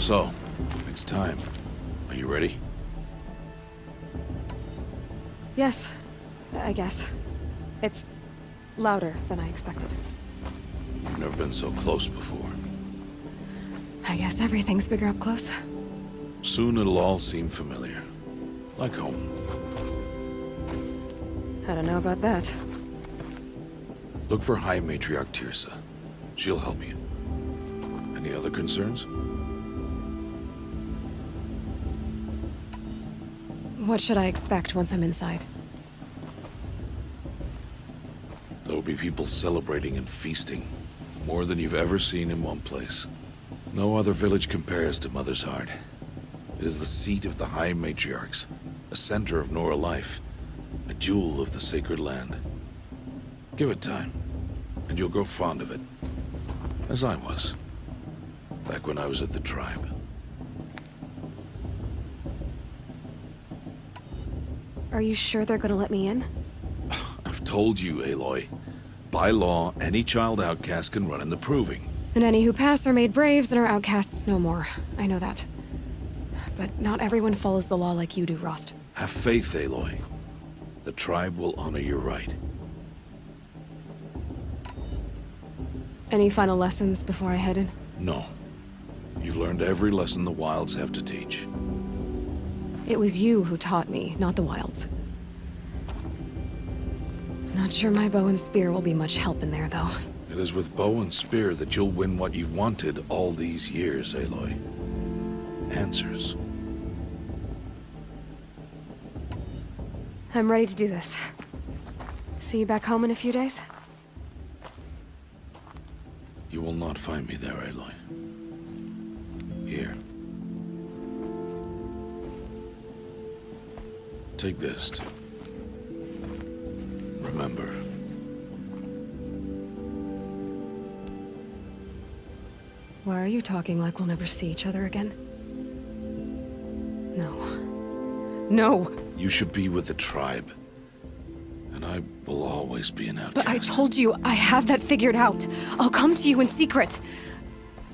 So, it's time. Are you ready? Yes, I guess. It's louder than I expected. You've never been so close before. I guess everything's bigger up close. Soon it'll all seem familiar. Like home. I don't know about that. Look for High Matriarch Tirsa. She'll help you. Any other concerns? What should I expect once I'm inside? There will be people celebrating and feasting. More than you've ever seen in one place. No other village compares to Mother's Heart. It is the seat of the High Matriarchs, a center of Nora life, a jewel of the sacred land. Give it time, and you'll grow fond of it. As I was, back when I was at the tribe. Are you sure they're gonna let me in? I've told you, Aloy. By law, any child outcast can run in the Proving. And any who pass are made braves and are outcasts no more. I know that. But not everyone follows the law like you do, Rost. Have faith, Aloy. The tribe will honor your right. Any final lessons before I head in? No. You've learned every lesson the Wilds have to teach. It was you who taught me, not the Wilds. Not sure my bow and spear will be much help in there, though. It is with bow and spear that you'll win what you've wanted all these years, Aloy. Answers. I'm ready to do this. See you back home in a few days? You will not find me there, Aloy. Here. Take this to remember. Why are you talking like we'll never see each other again? No. No! You should be with the tribe. And I will always be an outcast. But I told you, I have that figured out. I'll come to you in secret.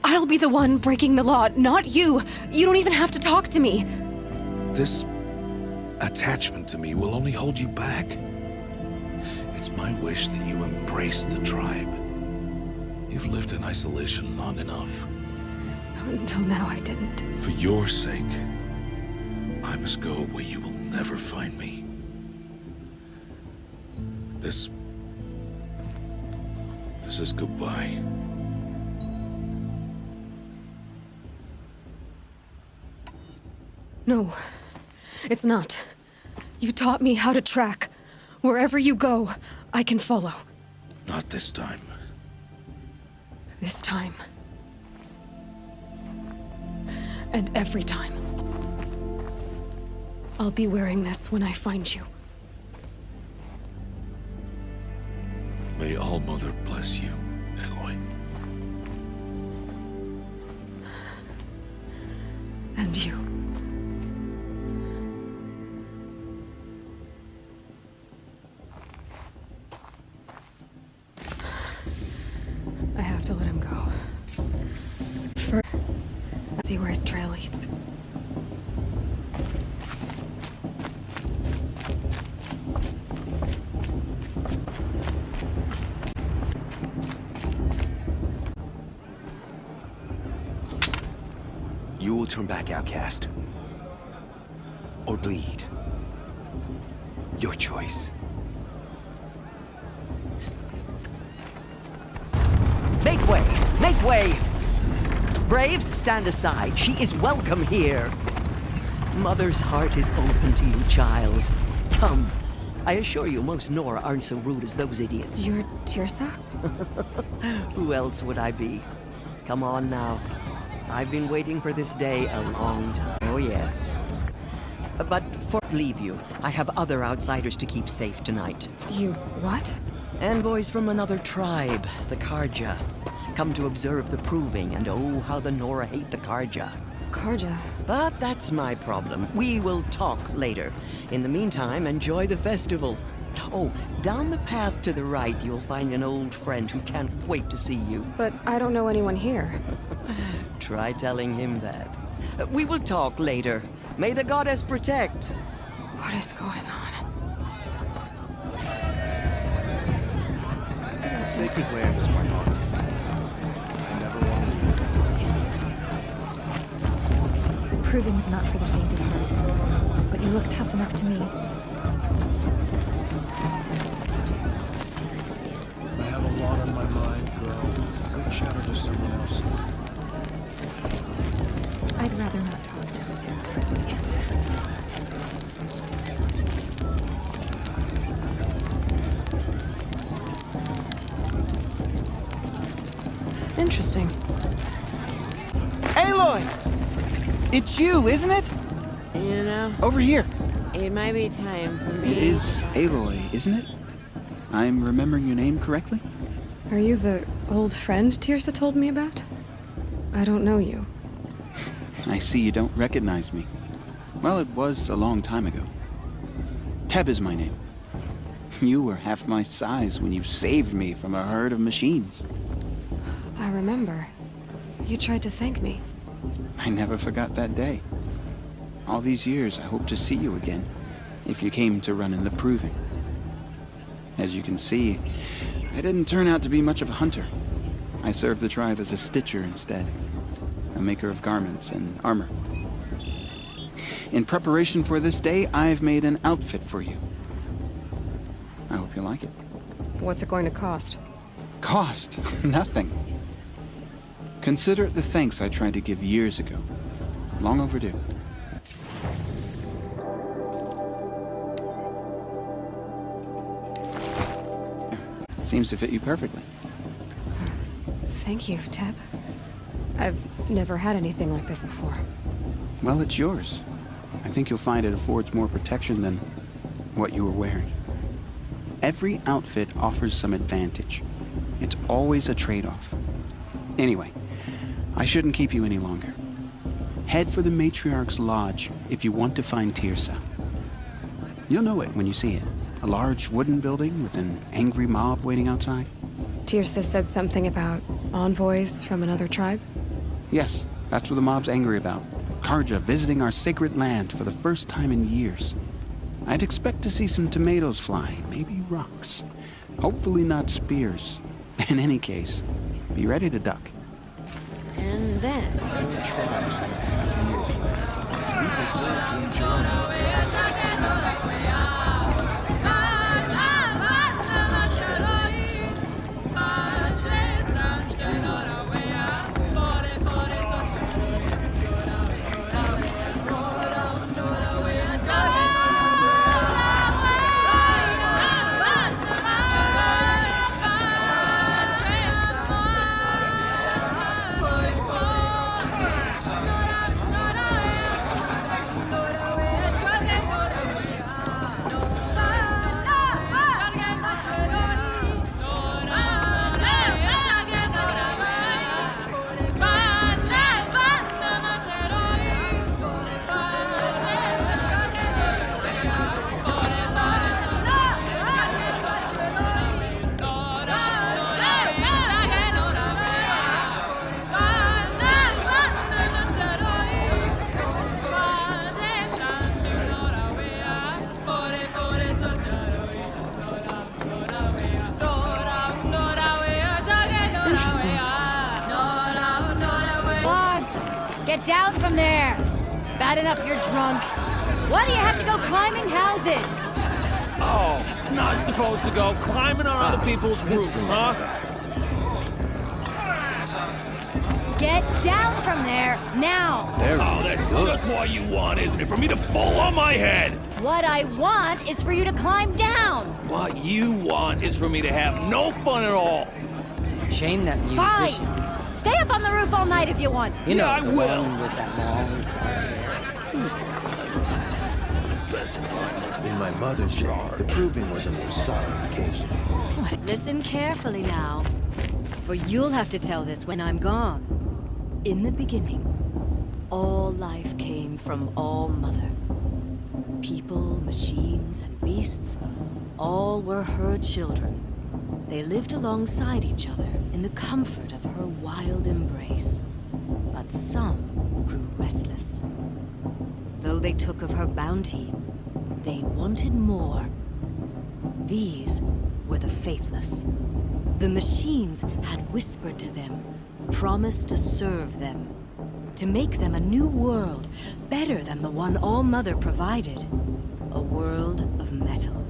I'll be the one breaking the law, not you. You don't even have to talk to me. This attachment to me will only hold you back. It's my wish that you embrace the tribe. You've lived in isolation long enough. Until now, I didn't. For your sake, I must go where you will never find me. This is goodbye. No, it's not. You taught me how to track. Wherever you go, I can follow. Not this time. This time. And every time. I'll be wearing this when I find you. May All Mother bless you, Aloy. And you. I have to let him go. First, let's see where his trail leads. You will turn back, outcast. Or bleed. Your choice. Make way! Make way! Braves, stand aside. She is welcome here. Mother's heart is open to you, child. Come. I assure you, most Nora aren't so rude as those idiots. You're Tirsa? Who else would I be? Come on now. I've been waiting for this day a long time. Oh, yes. But before I leave you, I have other outsiders to keep safe tonight. You what? Envoys from another tribe, the Karja. Come to observe the proving, and oh, how the Nora hate the Karja. Karja. But that's my problem. We will talk later. In the meantime, enjoy the festival. Oh, down the path to the right, you'll find an old friend who can't wait to see you. But I don't know anyone here. Try telling him that. We will talk later. May the goddess protect. What is going on? Sacred land is my heart. I never wanted to. Proving's not for the faint of heart, but you look tough enough to me. I have a lot on my mind, girl. Go chatter to someone else. I'd rather not talk. Interesting. Aloy! It's you, isn't it? You know, Over here. it might be time for me. It is Aloy, isn't it? I'm remembering your name correctly? Are you the old friend Tirsa told me about? I don't know you. I see you don't recognize me. Well, it was a long time ago. Teb is my name. You were half my size when you saved me from a herd of machines. I remember. You tried to thank me. I never forgot that day. All these years, I hope to see you again, if you came to run in the Proving. As you can see, I didn't turn out to be much of a hunter. I served the tribe as a stitcher instead, a maker of garments and armor. In preparation for this day, I've made an outfit for you. I hope you like it. What's it going to cost? Cost? Nothing. Consider it the thanks I tried to give years ago. Long overdue. Seems to fit you perfectly. Thank you, Teb. I've never had anything like this before. Well, it's yours. I think you'll find it affords more protection than what you were wearing. Every outfit offers some advantage. It's always a trade-off. Anyway, I shouldn't keep you any longer. Head for the Matriarch's Lodge if you want to find Tirsa. You'll know it when you see it. A large wooden building with an angry mob waiting outside. Tirsa said something about envoys from another tribe? Yes, that's what the mob's angry about. Karja visiting our sacred land for the first time in years. I'd expect to see some tomatoes fly, maybe rocks. Hopefully not spears. In any case, be ready to duck. And then, We deserve to enjoy this. Interesting. Come on, get down from there. Bad enough you're drunk. Why do you have to go climbing houses? Oh, not supposed to go climbing on other people's roofs, huh? Get down from there, now. Oh, that's just what you want, isn't it? For me to fall on my head. What I want is for you to climb down. What you want is for me to have no fun at all. Shame that musician. Fine. Stay up on the roof all night if you want. You know, Yeah, I the will. one with that long In my mother's yard, the Proving was a most solemn occasion. Listen carefully now, for you'll have to tell this when I'm gone. In the beginning, all life came from All Mother. People, machines, and beasts, all were her children. They lived alongside each other in the comfort of her wild embrace. but some grew restless. Though they took of her bounty, they wanted more. These were the faithless. The machines had whispered to them, promised to serve them, to make them a new world, better than the one All-Mother provided. A world of metal.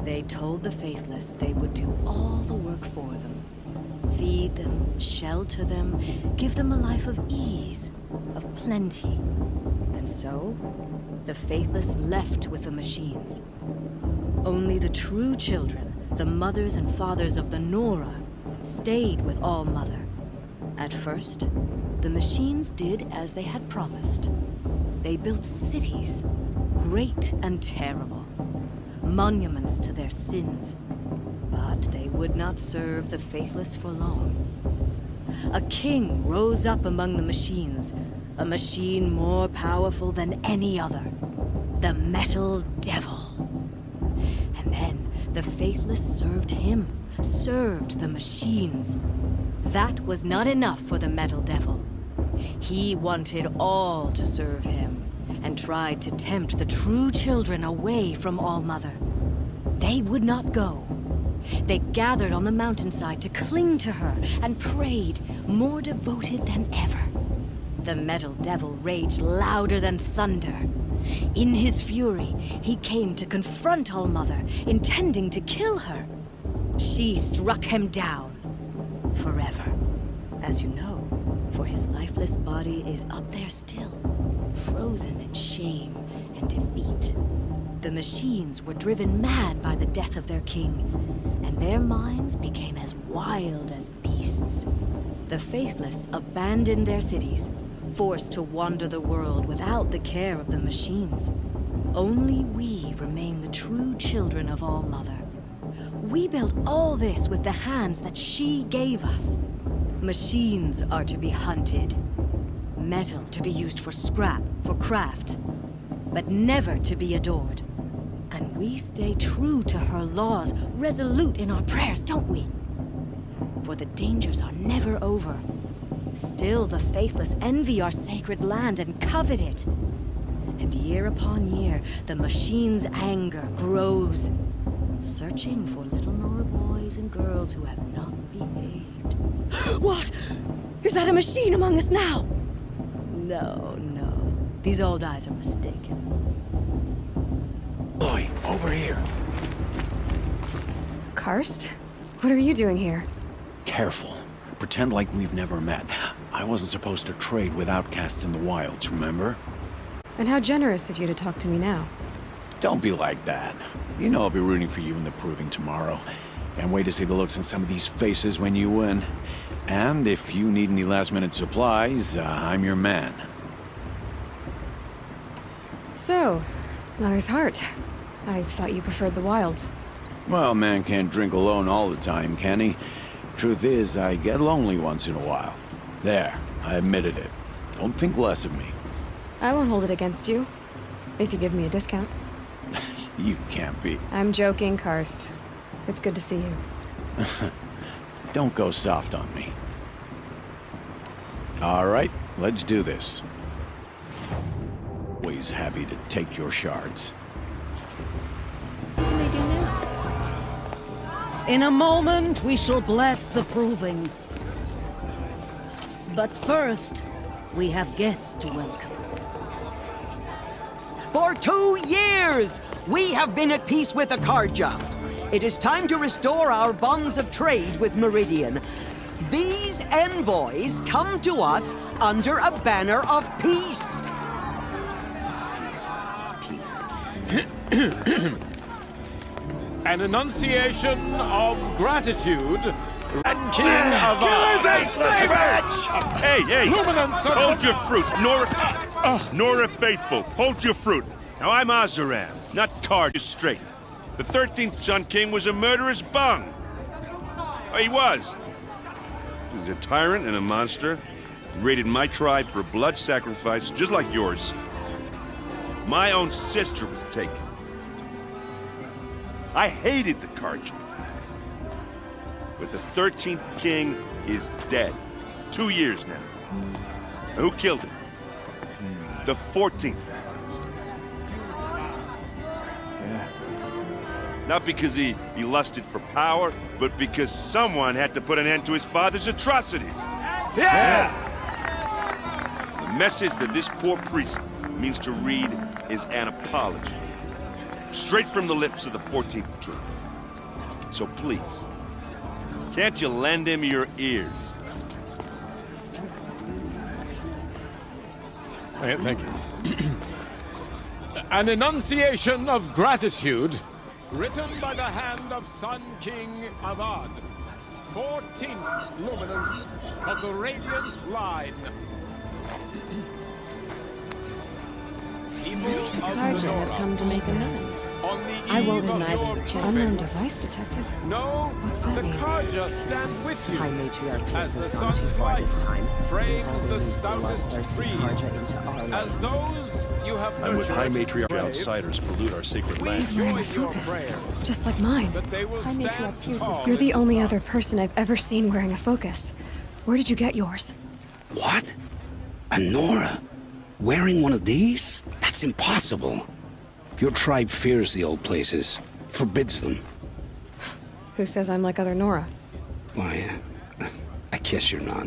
They told the faithless they would do all the work for them. Feed them, shelter them, give them a life of ease, of plenty. And so, the faithless left with the machines. Only the true children, the mothers and fathers of the Nora, stayed with All-Mother. At first, the machines did as they had promised. They built cities, great and terrible, monuments to their sins. But they would not serve the faithless for long. A king rose up among the machines, a machine more powerful than any other, the Metal Devil. And then the faithless served him, served the machines. That was not enough for the Metal Devil. He wanted all to serve him, and tried to tempt the true children away from All-Mother. They would not go. They gathered on the mountainside to cling to her and prayed, more devoted than ever. The Metal Devil raged louder than thunder. In his fury, he came to confront All-Mother, intending to kill her. She struck him down. Forever. As you know, for his lifeless body is up there still, frozen in shame and defeat. The machines were driven mad by the death of their king, and their minds became as wild as beasts. The faithless abandoned their cities, forced to wander the world without the care of the machines. Only we remain the true children of All-Mother. We built all this with the hands that she gave us. Machines are to be hunted. Metal to be used for scrap, for craft. But never to be adored. And we stay true to her laws, resolute in our prayers, don't we? For the dangers are never over. Still the faithless envy our sacred land and covet it. And year upon year, the machine's anger grows, searching for little Nora boys and girls who have not behaved. What? Is that a machine among us now? No, no. These old eyes are mistaken. Boy, over here. Karst? What are you doing here? Careful. Pretend like we've never met. I wasn't supposed to trade with outcasts in the wilds, remember? And how generous of you to talk to me now. Don't be like that. You know I'll be rooting for you in the proving tomorrow. Can't wait to see the looks on some of these faces when you win. And if you need any last-minute supplies, I'm your man. So, Mother's Heart. I thought you preferred the wilds. Well, man can't drink alone all the time, can he? Truth is, I get lonely once in a while. There, I admitted it. Don't think less of me. I won't hold it against you, if you give me a discount. You can't be. I'm joking, Karst. It's good to see you. Don't go soft on me. All right, let's do this. Always happy to take your shards. In a moment, we shall bless the proving. But first, we have guests to welcome. For 2 years, we have been at peace with Akarja. It is time to restore our bonds of trade with Meridian. These envoys come to us under a banner of peace. An enunciation of gratitude. And king of Hey, hold your fruit. Nora Faithful, hold your fruit. Now I'm Azaram, not Card, just straight. The 13th Sun King was a murderous bung. Oh, he was. He was a tyrant and a monster. He raided my tribe for blood sacrifice, just like yours. My own sister was taken. I hated the Karja. But the 13th King is dead. 2 years now. Now, who killed him? The 14th. Not because he lusted for power, but because someone had to put an end to his father's atrocities. Yeah! The message that this poor priest means to read is an apology. Straight from the lips of the 14th king. So please, can't you lend him your ears? Thank you. An enunciation of gratitude, written by the hand of Sun King Avad, 14th luminance of the Radiant Line. People of Carja have come to make amends. I won't deny them the chance. Unknown device detected. No, What's that the mean? Carja stand with you. High Matriarch As Tibbs the has gone too sun's far light this time. frames the Thirsty stoutest trees. Carja into our As lands. those you have And with nurtured High as Matriarch braves, outsiders pollute our sacred we land. He's wearing a join your focus, prayers just like mine. that they will High stand Matriarch Tears tall You're the in only sun. other person I've ever seen wearing a focus. Where did you get yours? What? A Nora? Wearing one of these? That's impossible. Your tribe fears the old places, forbids them. Who says I'm like other Nora? Why, I guess you're not.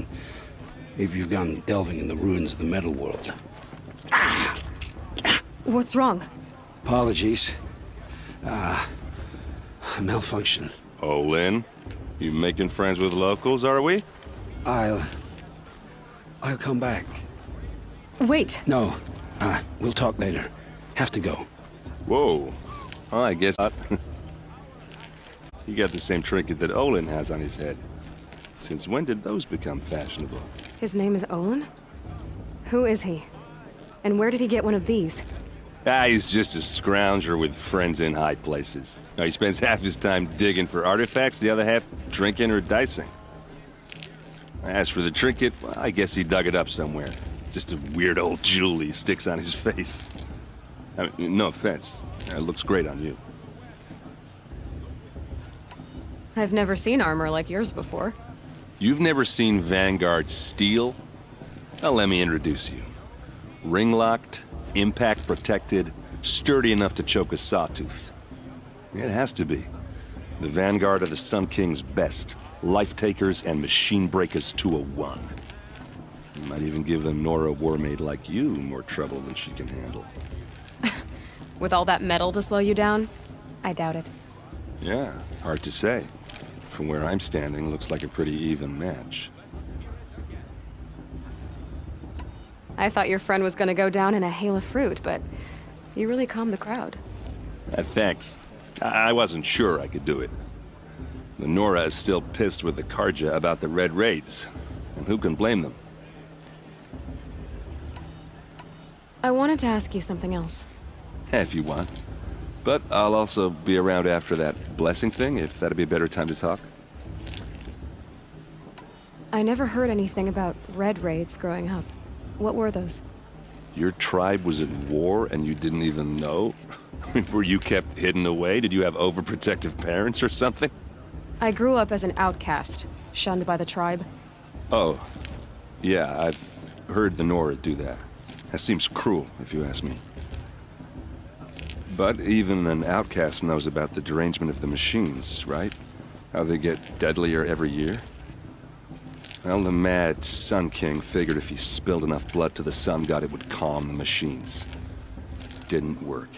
If you've gone delving in the ruins of the metal world. What's wrong? Apologies. Malfunction. Oh, Lynn, you making friends with locals, are we? I'll come back. Wait. No, we'll talk later. Have to go. Whoa. Well, I guess not. You got the same trinket that Olin has on his head. Since when did those become fashionable? His name is Olin? Who is he? And where did he get one of these? He's just a scrounger with friends in high places. Now, he spends half his time digging for artifacts, the other half drinking or dicing. As for the trinket, well, I guess he dug it up somewhere. Just a weird old jewel he sticks on his face. I mean, no offense. It looks great on you. I've never seen armor like yours before. You've never seen Vanguard steel? Well, let me introduce you. Ring-locked, impact-protected, sturdy enough to choke a sawtooth. It has to be. The Vanguard are the Sun King's best. Life-takers and machine breakers to a one. You might even give a Nora warmaid like you more trouble than she can handle. With all that metal to slow you down? I doubt it. Yeah, hard to say. From where I'm standing, looks like a pretty even match. I thought your friend was gonna go down in a hail of fruit, but you really calmed the crowd. Thanks. I wasn't sure I could do it. The Nora is still pissed with the Carja about the Red Raids, and who can blame them? I wanted to ask you something else. If you want. But I'll also be around after that blessing thing, if that'd be a better time to talk. I never heard anything about red raids growing up. What were those? Your tribe was at war and you didn't even know? Were you kept hidden away? Did you have overprotective parents or something? I grew up as an outcast, shunned by the tribe. Oh, yeah, I've heard the Nora do that. That seems cruel, if you ask me. But even an outcast knows about the derangement of the machines, right? How they get deadlier every year? Well, the mad Sun King figured if he spilled enough blood to the Sun God, it would calm the machines. Didn't work.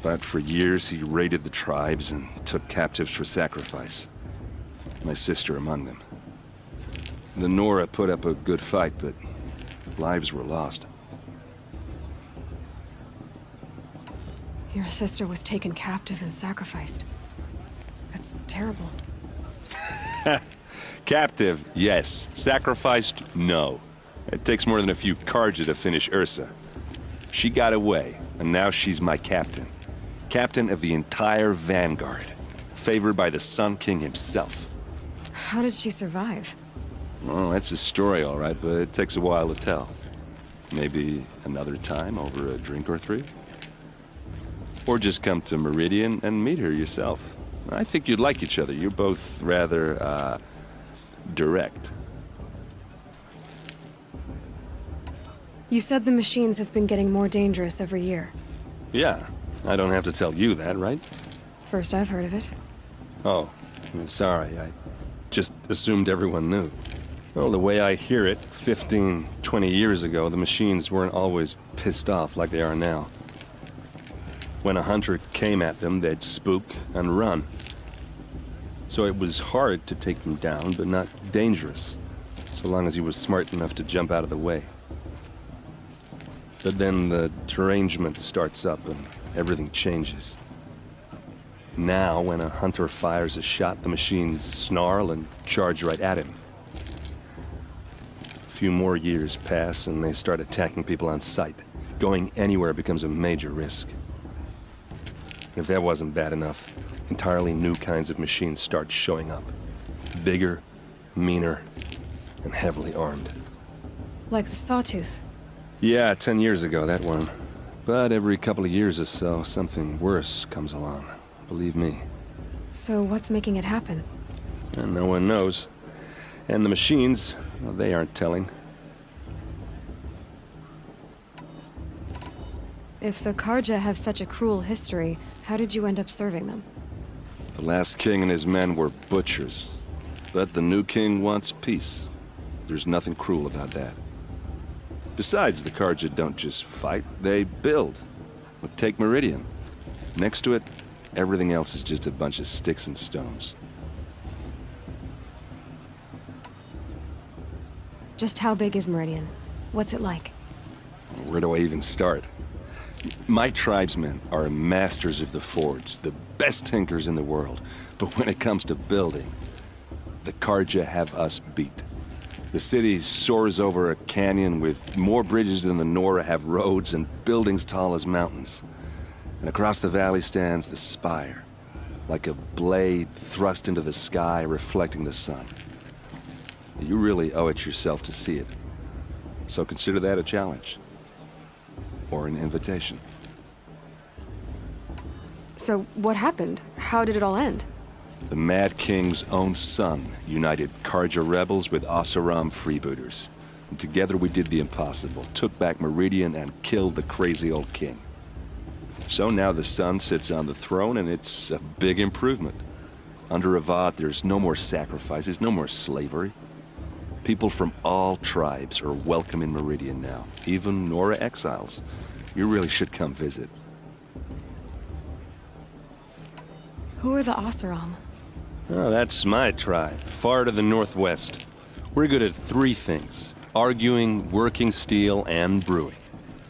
But for years, he raided the tribes and took captives for sacrifice. My sister among them. The Nora put up a good fight, but lives were lost. Your sister was taken captive and sacrificed. That's terrible. Captive, yes. Sacrificed, no. It takes more than a few Carja to finish Ursa. She got away, and now she's my captain. Captain of the entire Vanguard. Favored by the Sun King himself. How did she survive? Oh, that's a story, all right, but it takes a while to tell. Maybe another time over a drink or three? Or just come to Meridian and meet her yourself. I think you'd like each other. You're both rather, direct. You said the machines have been getting more dangerous every year. Yeah, I don't have to tell you that, right? First I've heard of it. Oh, I'm sorry. I just assumed everyone knew. Well, the way I hear it, 15, 20 years ago, the machines weren't always pissed off like they are now. When a hunter came at them, they'd spook and run. So it was hard to take them down, but not dangerous, so long as he was smart enough to jump out of the way. But then the derangement starts up and everything changes. Now, when a hunter fires a shot, the machines snarl and charge right at him. A few more years pass and they start attacking people on sight. Going anywhere becomes a major risk. If that wasn't bad enough, entirely new kinds of machines start showing up. Bigger, meaner, and heavily armed. Like the Sawtooth. Yeah, 10 years ago, that one. But every couple of years or so, something worse comes along. Believe me. So what's making it happen? And no one knows. And the machines, well, they aren't telling. If the Karja have such a cruel history, how did you end up serving them? The last king and his men were butchers. But the new king wants peace. There's nothing cruel about that. Besides, the Karja don't just fight, they build. Look, take Meridian. Next to it, everything else is just a bunch of sticks and stones. Just how big is Meridian? What's it like? Where do I even start? My tribesmen are masters of the forge, the best tinkers in the world. But when it comes to building, the Karja have us beat. The city soars over a canyon with more bridges than the Nora have roads and buildings tall as mountains. And across the valley stands the spire, like a blade thrust into the sky reflecting the sun. You really owe it yourself to see it. So consider that a challenge. Or an invitation. So what happened? How did it all end? The Mad King's own son united Karja rebels with Oseram freebooters. And together we did the impossible, took back Meridian and killed the crazy old king. So now the son sits on the throne and it's a big improvement. Under Avad, there's no more sacrifices, no more slavery. People from all tribes are welcome in Meridian now, even Nora exiles. You really should come visit. Who are the Oseram? Oh, that's my tribe, far to the northwest. We're good at three things: arguing, working steel, and brewing.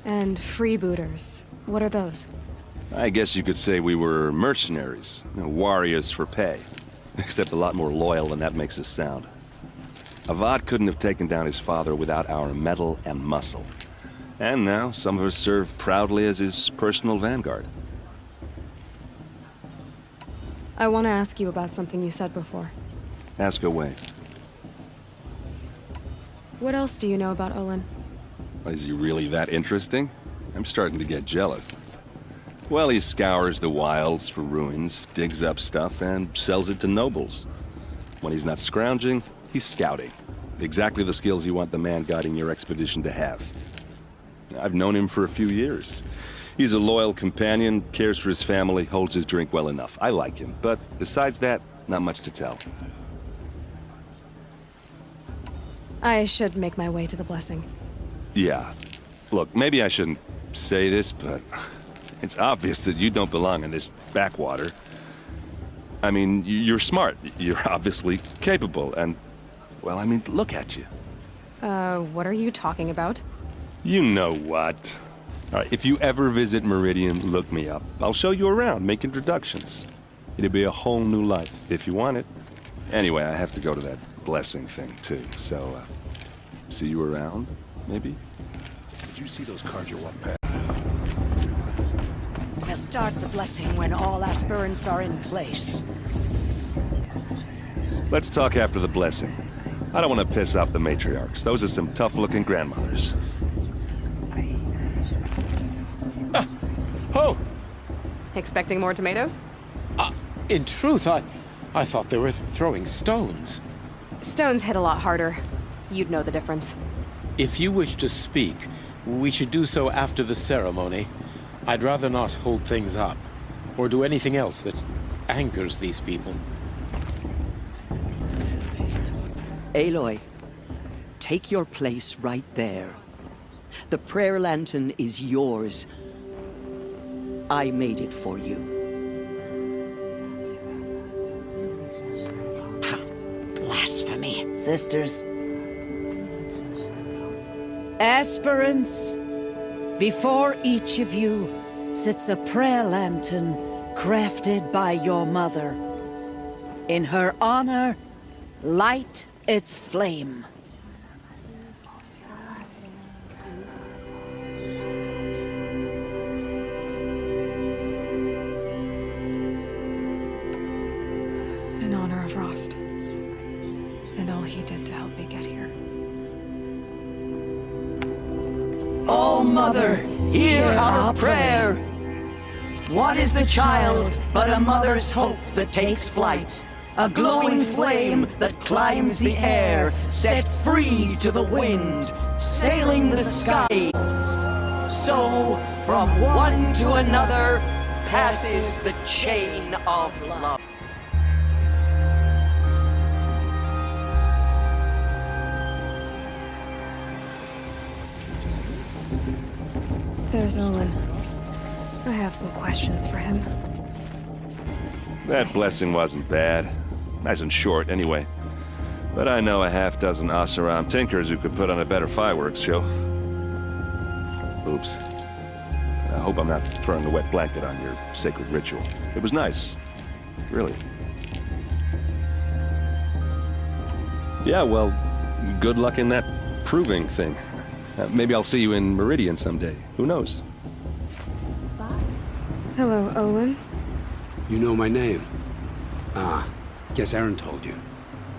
And freebooters. What are those? I guess you could say we were mercenaries, warriors for pay. Except a lot more loyal than that makes us sound. Avad couldn't have taken down his father without our metal and muscle. And now, some of us serve proudly as his personal vanguard. I want to ask you about something you said before. Ask away. What else do you know about Olin? Is he really that interesting? I'm starting to get jealous. Well, he scours the wilds for ruins, digs up stuff, and sells it to nobles. When he's not scrounging, he's scouting. Exactly the skills you want the man guiding your expedition to have. I've known him for a few years. He's a loyal companion, cares for his family, holds his drink well enough. I like him, but besides that, not much to tell. I should make my way to the blessing. Yeah. Look, maybe I shouldn't say this, but it's obvious that you don't belong in this backwater. I mean, you're smart. You're obviously capable, and, well, I mean, look at you. What are you talking about? You know what. All right, if you ever visit Meridian, look me up. I'll show you around, make introductions. It'll be a whole new life, if you want it. Anyway, I have to go to that blessing thing, too, so, see you around, maybe? Did you see those Karja walk past? We'll start the blessing when all aspirants are in place. Let's talk after the blessing. I don't want to piss off the matriarchs. Those are some tough-looking grandmothers. Oh! Expecting more tomatoes? In truth, I thought they were throwing stones. Stones hit a lot harder. You'd know the difference. If you wish to speak, We should do so after the ceremony. I'd rather not hold things up, or do anything else that angers these people. Aloy, take your place right there. The prayer lantern is yours. I made it for you. Blasphemy, sisters. Aspirants, before each of you sits a prayer lantern crafted by your mother. In her honor, light its flame. In honor of Rost, and all he did to help me get here. Oh, Mother, hear our prayer! What is the child but a mother's hope that takes flight? A glowing flame that climbs the air, set free to the wind, sailing the skies. So, from one to another, passes the chain of love. There's Olin. I have some questions for him. That blessing wasn't bad. Nice and short, anyway. But I know a half-dozen Oseram tinkers who could put on a better fireworks show. Oops. I hope I'm not throwing a wet blanket on your sacred ritual. It was nice. Really. Yeah, well, good luck in that proving thing. Maybe I'll see you in Meridian someday. Who knows? Hello, Olin. You know my name? Ah, guess Aaron told you.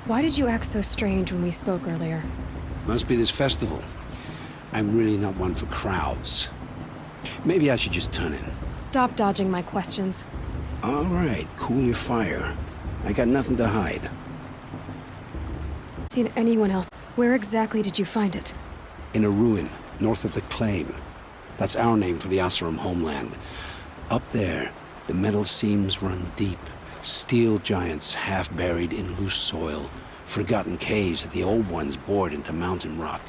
Why did you act so strange when we spoke earlier? Must be this festival. I'm really not one for crowds. Maybe I should just turn in. Stop dodging my questions. All right, cool your fire. I got nothing to hide. Seen anyone else? Where exactly did you find it? In a ruin, north of the Claim. That's our name for the Oseram homeland. Up there, the metal seams run deep. Steel giants half buried in loose soil. Forgotten caves that the old ones bored into mountain rock.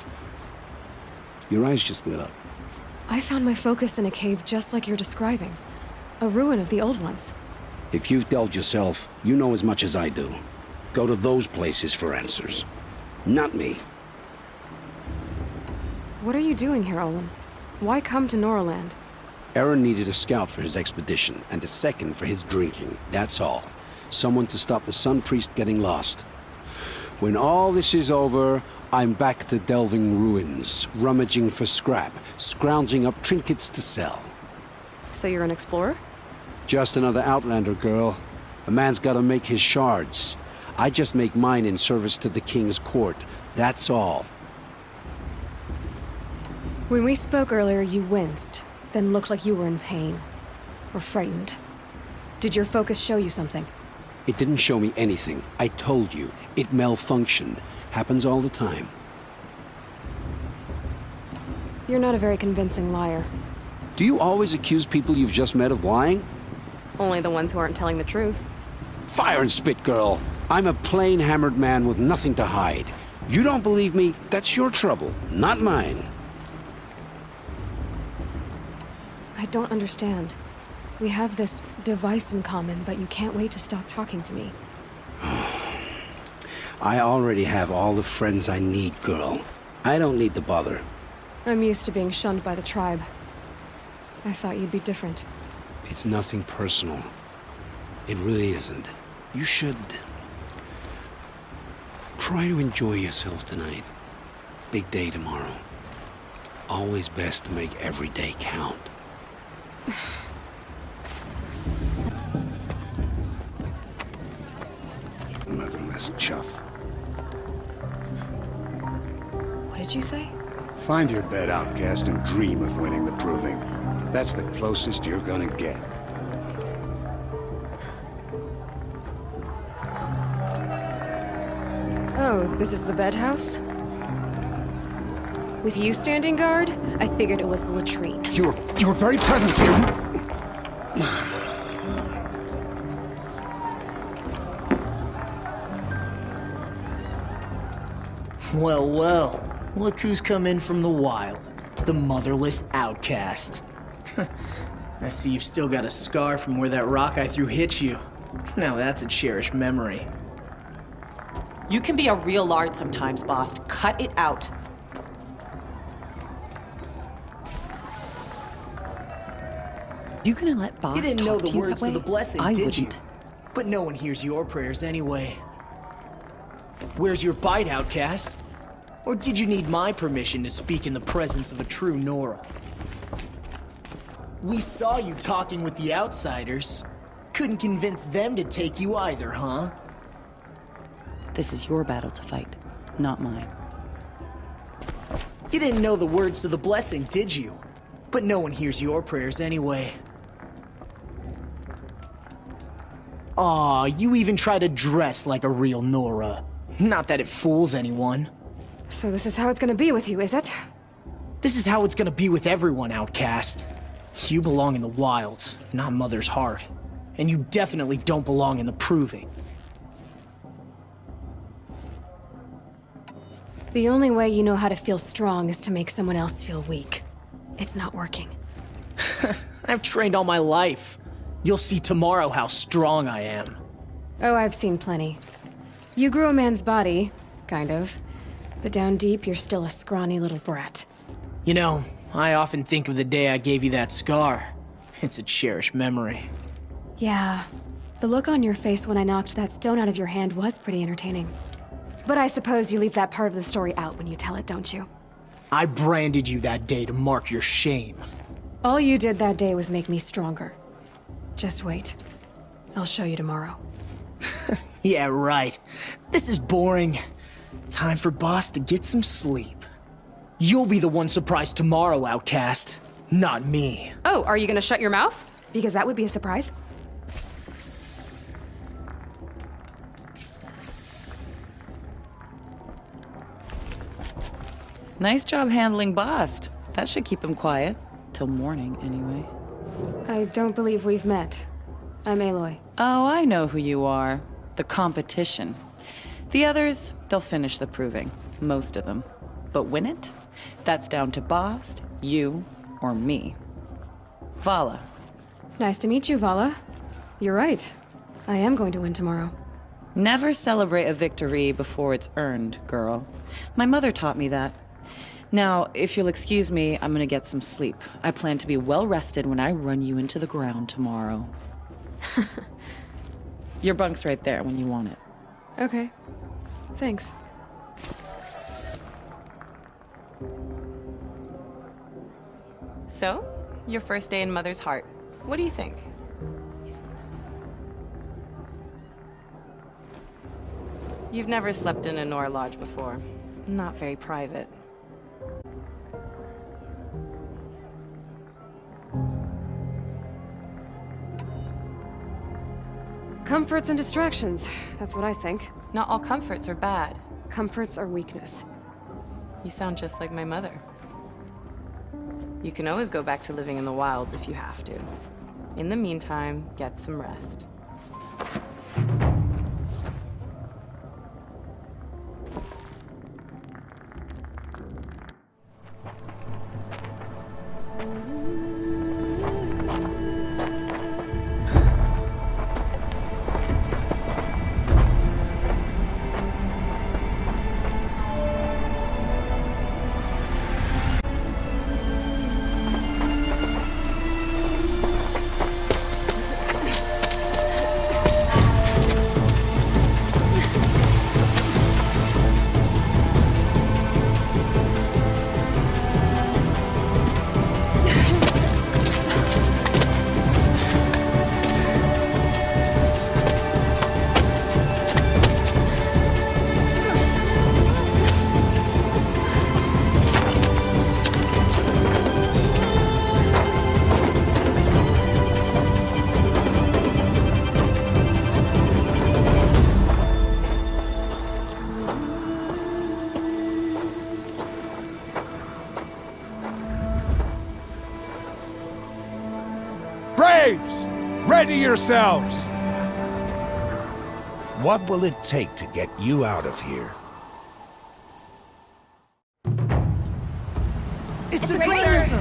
Your eyes just lit up. I found my focus in a cave just like you're describing. A ruin of the old ones. If you've delved yourself, you know as much as I do. Go to those places for answers. Not me. What are you doing here, Olin? Why come to Norland? Aaron needed a scout for his expedition, and a second for his drinking. That's all. Someone to stop the Sun Priest getting lost. When all this is over, I'm back to delving ruins, rummaging for scrap, scrounging up trinkets to sell. So you're an explorer? Just another Outlander, girl. A man's gotta make his shards. I just make mine in service to the King's court. That's all. When we spoke earlier, you winced, then looked like you were in pain. Or frightened. Did your focus show you something? It didn't show me anything. I told you. It malfunctioned. Happens all the time. You're not a very convincing liar. Do you always accuse people you've just met of lying? Only the ones who aren't telling the truth. Fire and spit, girl. I'm a plain hammered man with nothing to hide. You don't believe me? That's your trouble, not mine. I don't understand. We have this device in common, but you can't wait to stop talking to me. I already have all the friends I need, girl. I don't need the bother. I'm used to being shunned by the tribe. I thought you'd be different. It's nothing personal. It really isn't. You should... try to enjoy yourself tonight. Big day tomorrow. Always best to make every day count. Motherless chuff. What did you say? Find your bed, outcast, and dream of winning the proving. That's the closest you're gonna get. Oh, this is the bed house? With you standing guard, I figured it was the latrine. You were very present here. Well, well. Look who's come in from the wild. The motherless outcast. I see you've still got a scar from where that rock I threw hit you. Now that's a cherished memory. You can be a real lard sometimes, boss. Cut it out. You gonna let boss You didn't know talk the to you words that to the way? blessing, I did wouldn't. you? But no one hears your prayers anyway. Where's your bite, outcast? Or did you need my permission to speak in the presence of a true Nora? We saw you talking with the outsiders. Couldn't convince them to take you either, huh? This is your battle to fight, not mine. You didn't know the words to the blessing, did you? But no one hears your prayers anyway. Aw, you even try to dress like a real Nora. Not that it fools anyone. So this is how it's gonna be with you, is it? This is how it's gonna be with everyone, outcast. You belong in the wilds, not Mother's heart. And you definitely don't belong in the proving. The only way you know how to feel strong is to make someone else feel weak. It's not working. I've trained all my life. You'll see tomorrow how strong I am. Oh, I've seen plenty. You grew a man's body, kind of. But down deep, you're still a scrawny little brat. You know, I often think of the day I gave you that scar. It's a cherished memory. Yeah. The look on your face when I knocked that stone out of your hand was pretty entertaining. But I suppose you leave that part of the story out when you tell it, don't you? I branded you that day to mark your shame. All you did that day was make me stronger. Just wait. I'll show you tomorrow. Yeah, right. This is boring. Time for Boss to get some sleep. You'll be the one surprised tomorrow, outcast. Not me. Oh, are you gonna shut your mouth? Because that would be a surprise. Nice job handling Bast. That should keep him quiet. Till morning, anyway. I don't believe we've met. I'm Aloy. Oh, I know who you are. The competition. The others, they'll finish the proving. Most of them. But win it? That's down to Bast, you, or me. Vala. Nice to meet you, Vala. You're right. I am going to win tomorrow. Never celebrate a victory before it's earned, girl. My mother taught me that. Now, if you'll excuse me, I'm gonna get some sleep. I plan to be well rested when I run you into the ground tomorrow. Your bunk's right there when you want it. Okay. Thanks. So, your first day in Mother's heart. What do you think? You've never slept in a Nora lodge before. Not very private. Comforts and distractions. That's what I think. Not all comforts are bad. Comforts are weakness. You sound just like my mother. You can always go back to living in the wilds if you have to. In the meantime, get some rest. Ready yourselves! What will it take to get you out of here? It's a razor!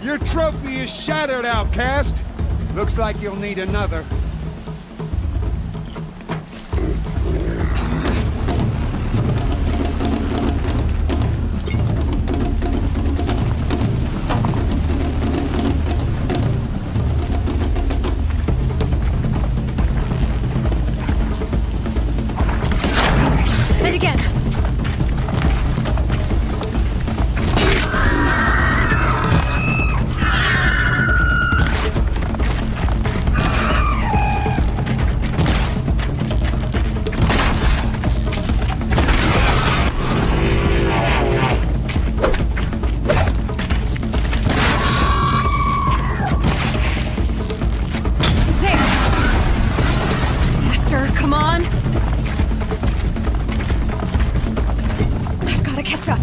Your trophy is shattered, outcast. Looks like you'll need another. And again. Come on! I've got to catch up.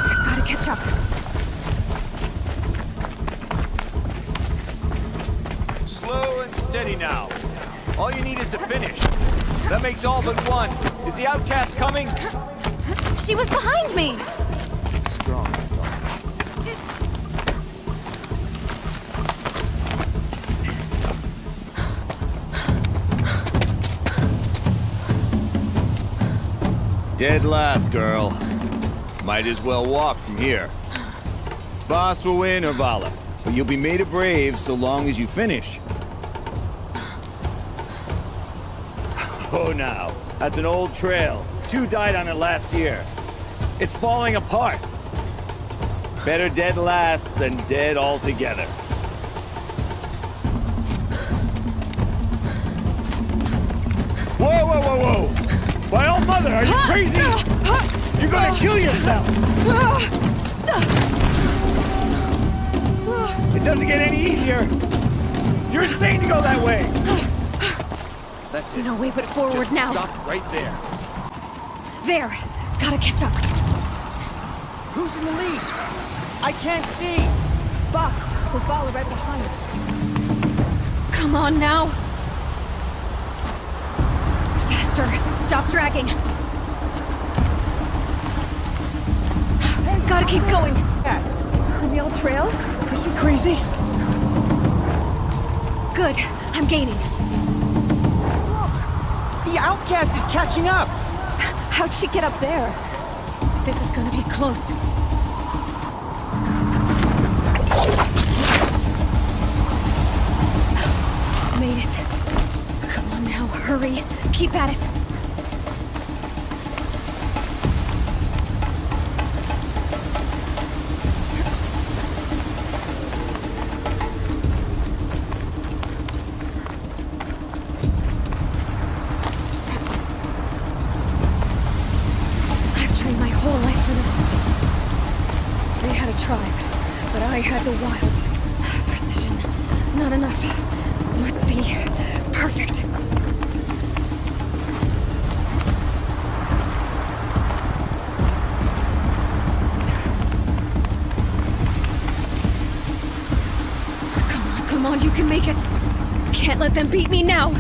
I've got to catch up. Slow and steady now. All you need is to finish. That makes all but one. Is the outcast coming? She was behind me! Strong, I thought. Dead last, girl. Might as well walk from here. Boss will win, Urvala, but you'll be made a brave so long as you finish. Oh, now. That's an old trail. 2 died on it last year. It's falling apart. Better dead last than dead altogether. Whoa, whoa, whoa, whoa! My old mother, are you crazy? You're gonna kill yourself! It doesn't get any easier! You're insane to go that way! That's it. No way but forward Just now. Stop right there. There! Gotta catch up. Who's in the lead? I can't see! Box, we'll follow right behind. Come on now! Faster! Stop dragging! Gotta keep going! On the old trail? Are you crazy? Good. I'm gaining. The outcast is catching up! How'd she get up there? This is gonna be close. Made it. Come on now, hurry. Keep at it. I've trained my whole had the wilds. Precision. Not enough. Must be perfect. Come on, you can make it. Can't let them beat me now.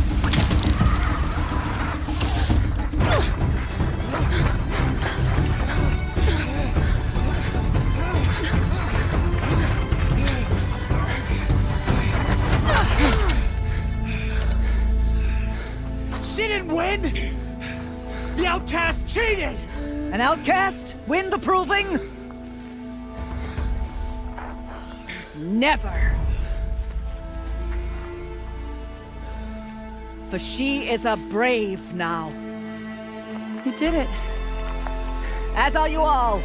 She didn't win! The outcast cheated! An outcast win the proving? Never. For she is a brave now. You did it. As are you all.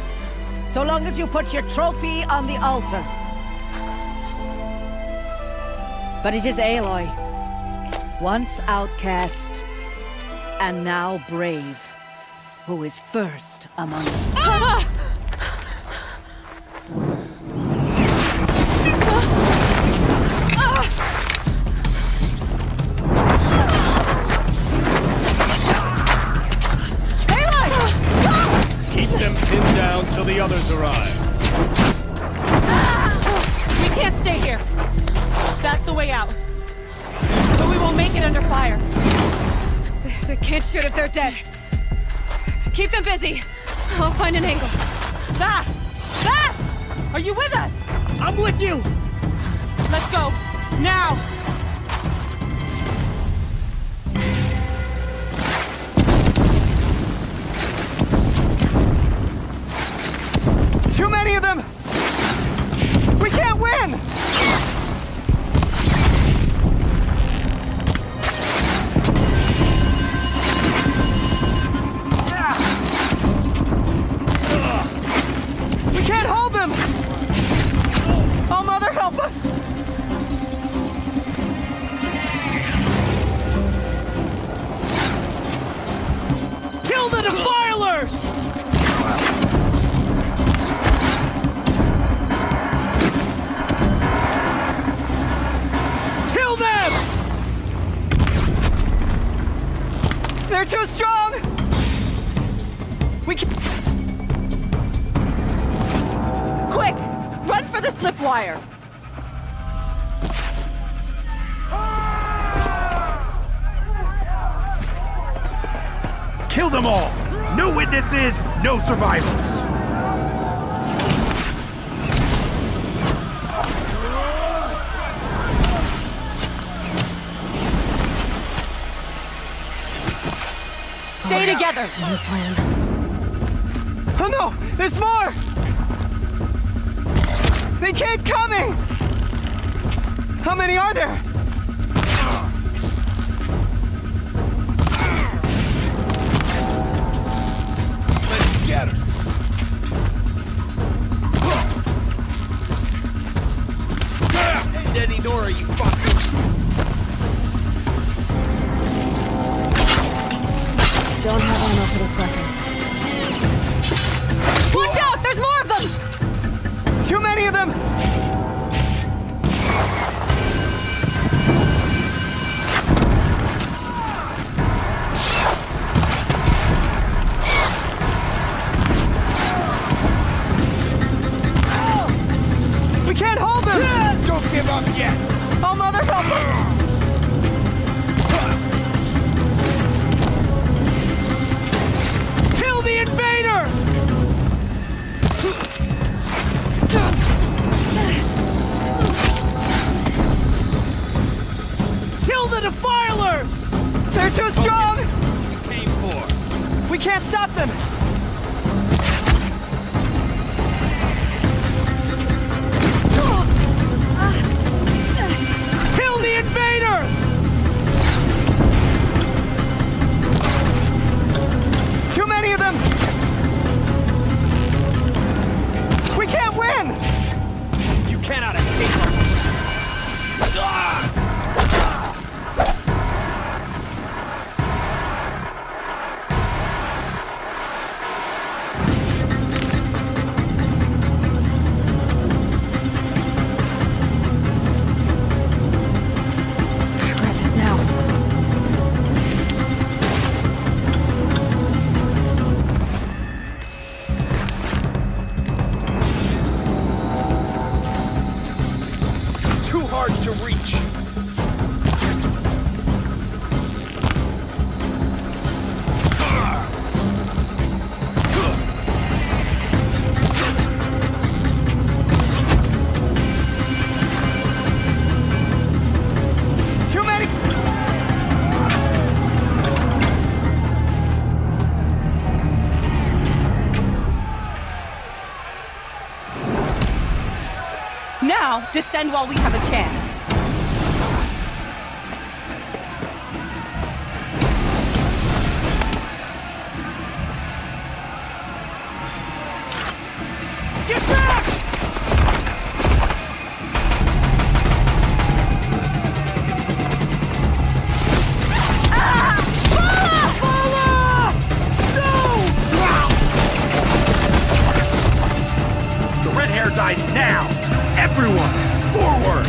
So long as you put your trophy on the altar. But it is Aloy, once outcast, and now brave, who is first among us. Ah! Keep them pinned down till the others arrive. We can't stay here. That's the way out. But we won't make it under fire. They can't shoot if they're dead. Keep them busy. I'll find an angle. Fast! Fast! Are you with us? I'm with you! Let's go. Now! Too many of them! We can't win! We can't hold them! Oh, Mother, help us! Kill the defilers! Kill them! They're too strong! We can... Quick! Run for the slip wire! Kill them all! No witnesses, no survivors! Stay together! No plan. Oh no! There's more! They keep coming! How many are there? Let's get her. Eddie Nora, you fucker! Don't have ammo for this weapon. Watch out! There's more of them! Too many of them! We can't hold them! Don't give up yet! Oh, Mother, help us! Kill the invaders! Kill the defilers! They're too strong! We came for. We can't stop them! Kill the invaders! Too many of them! We can't win! You cannot escape them! hard to reach. Too many! Now, descend while we have a chance. Get back! The red hair dies now! Everyone, forward!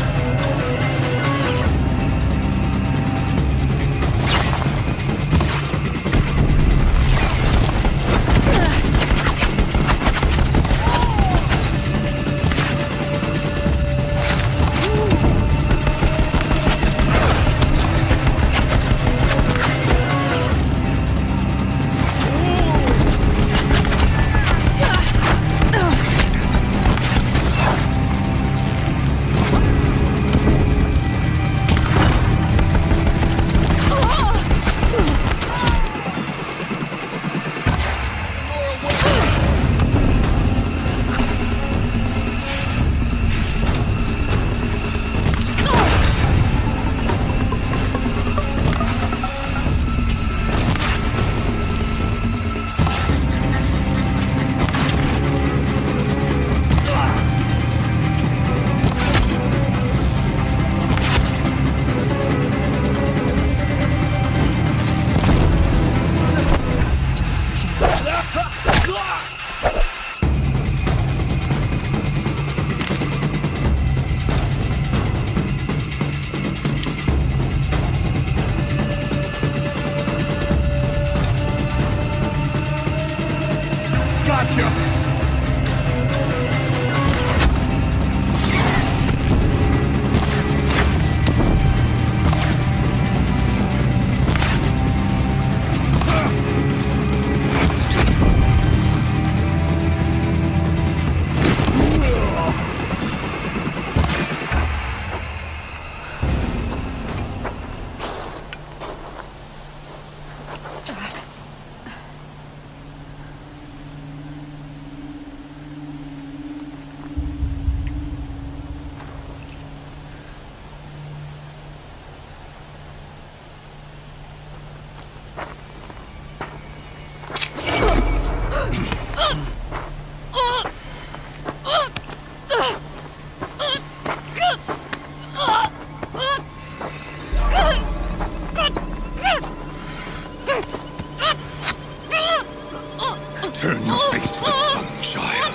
Turn your face to the sun, child.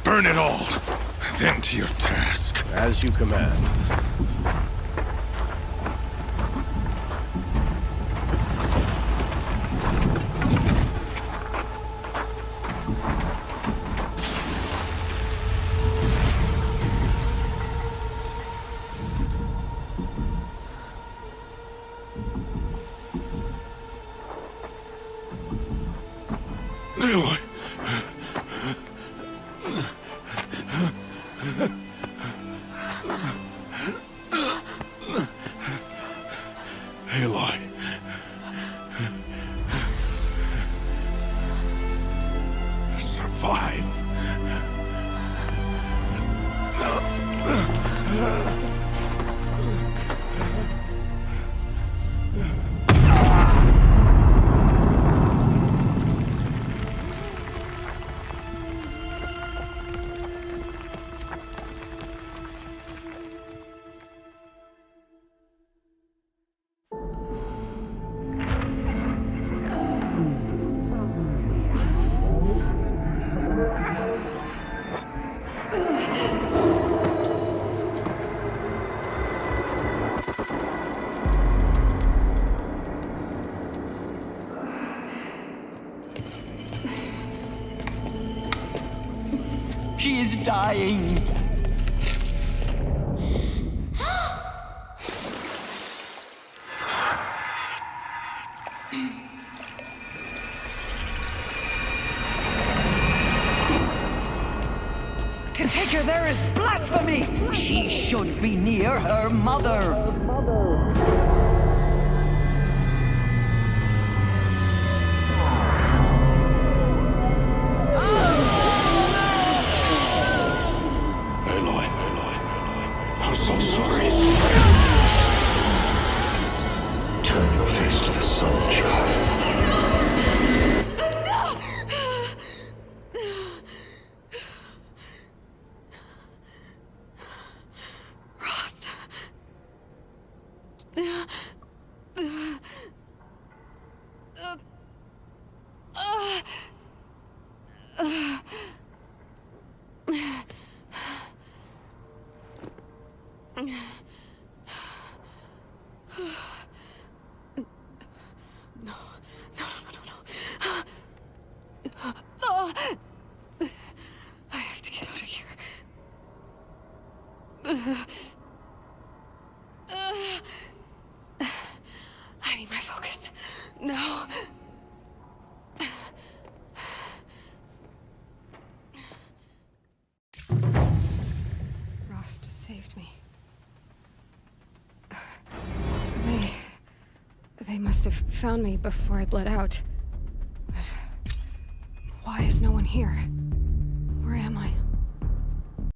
Burn it all, then to your task. As you command. Aloy. Aloy. She is dying. To take her there is blasphemy! She should be near her mother. Aloy, I'm so sorry. Turn your face to the sun, child. I have to get out of here. I need my focus. No. Rost saved me. They must have found me before I bled out. But why is no one here?